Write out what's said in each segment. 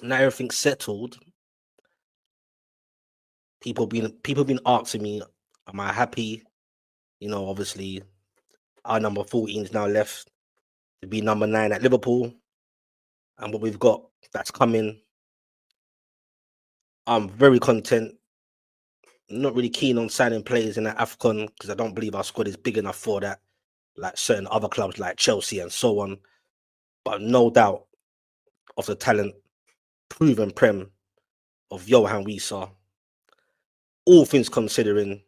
Now everything's settled. People been asking me, am I happy? Obviously, our number 14 is now left to be number 9 at Liverpool, and what we've got that's coming, I'm very content. Not really keen on signing players in the AFCON because I don't believe our squad is big enough for that, like certain other clubs like Chelsea and so on. But no doubt of the talent, proven prem of Johan Wieser. All things considering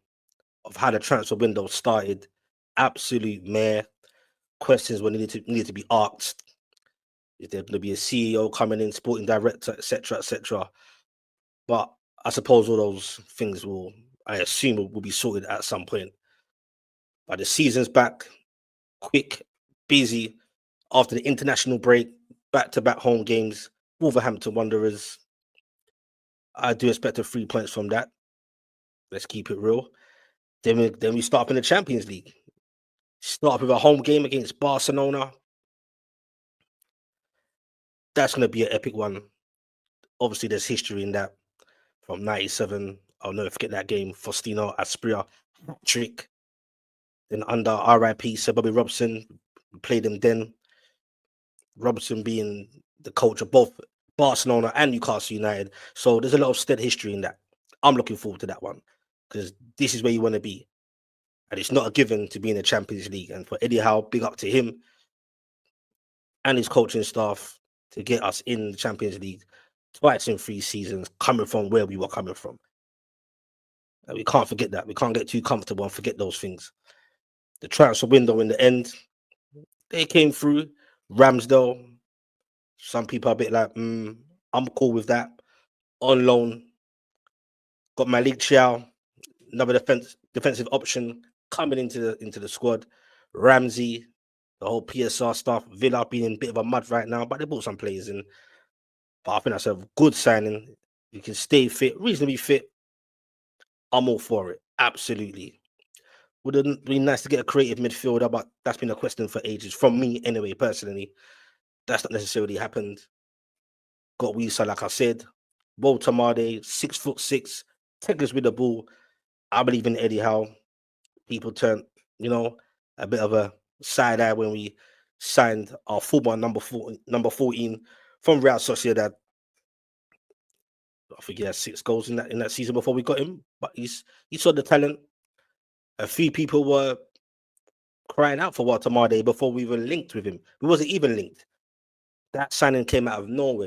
of how the transfer window started, absolute mare. Questions were needed to be asked. Is there going to be a CEO coming in, sporting director, etc., etc.? But I suppose all those things I assume, will be sorted at some point. But the season's back, quick, busy. After the international break, back-to-back home games, Wolverhampton Wanderers. I do expect 3 points from that. Let's keep it real. Then we start up in the Champions League. Start with a home game against Barcelona. That's going to be an epic one. Obviously, there's history in that. From 97, I'll never forget that game. Faustino Asprilla hat-trick. Then under RIP, Sir Bobby Robson, we played him then. Robson being the coach of both Barcelona and Newcastle United. So there's a lot of steady history in that. I'm looking forward to that one because this is where you want to be. And it's not a given to be in the Champions League. And for Eddie Howe, big up to him and his coaching staff to get us in the Champions League twice in 3 seasons, coming from where we were coming from. And we can't forget that. We can't get too comfortable and forget those things. The transfer window in the end, they came through. Ramsdale, some people are a bit like, I'm cool with that. On loan, got Malik Chow, another defensive option coming into the squad. Ramsey, the whole PSR stuff. Villa being in a bit of a mud right now, but they brought some players in. But I think that's a good signing. You can stay fit, reasonably fit. I'm all for it. Absolutely. Would it be nice to get a creative midfielder, but that's been a question for ages. From me, anyway, personally. That's not necessarily happened. Got Wieser, like I said. Walter Made, 6'6", techniques with the ball. I believe in Eddie Howe. People turned, a bit of a side eye when we signed our fullback number 14 from Real Sociedad. I think he had 6 goals in that season before we got him. But he saw the talent. A few people were crying out for Walter Made before we were linked with him. We wasn't even linked. That signing came out of nowhere.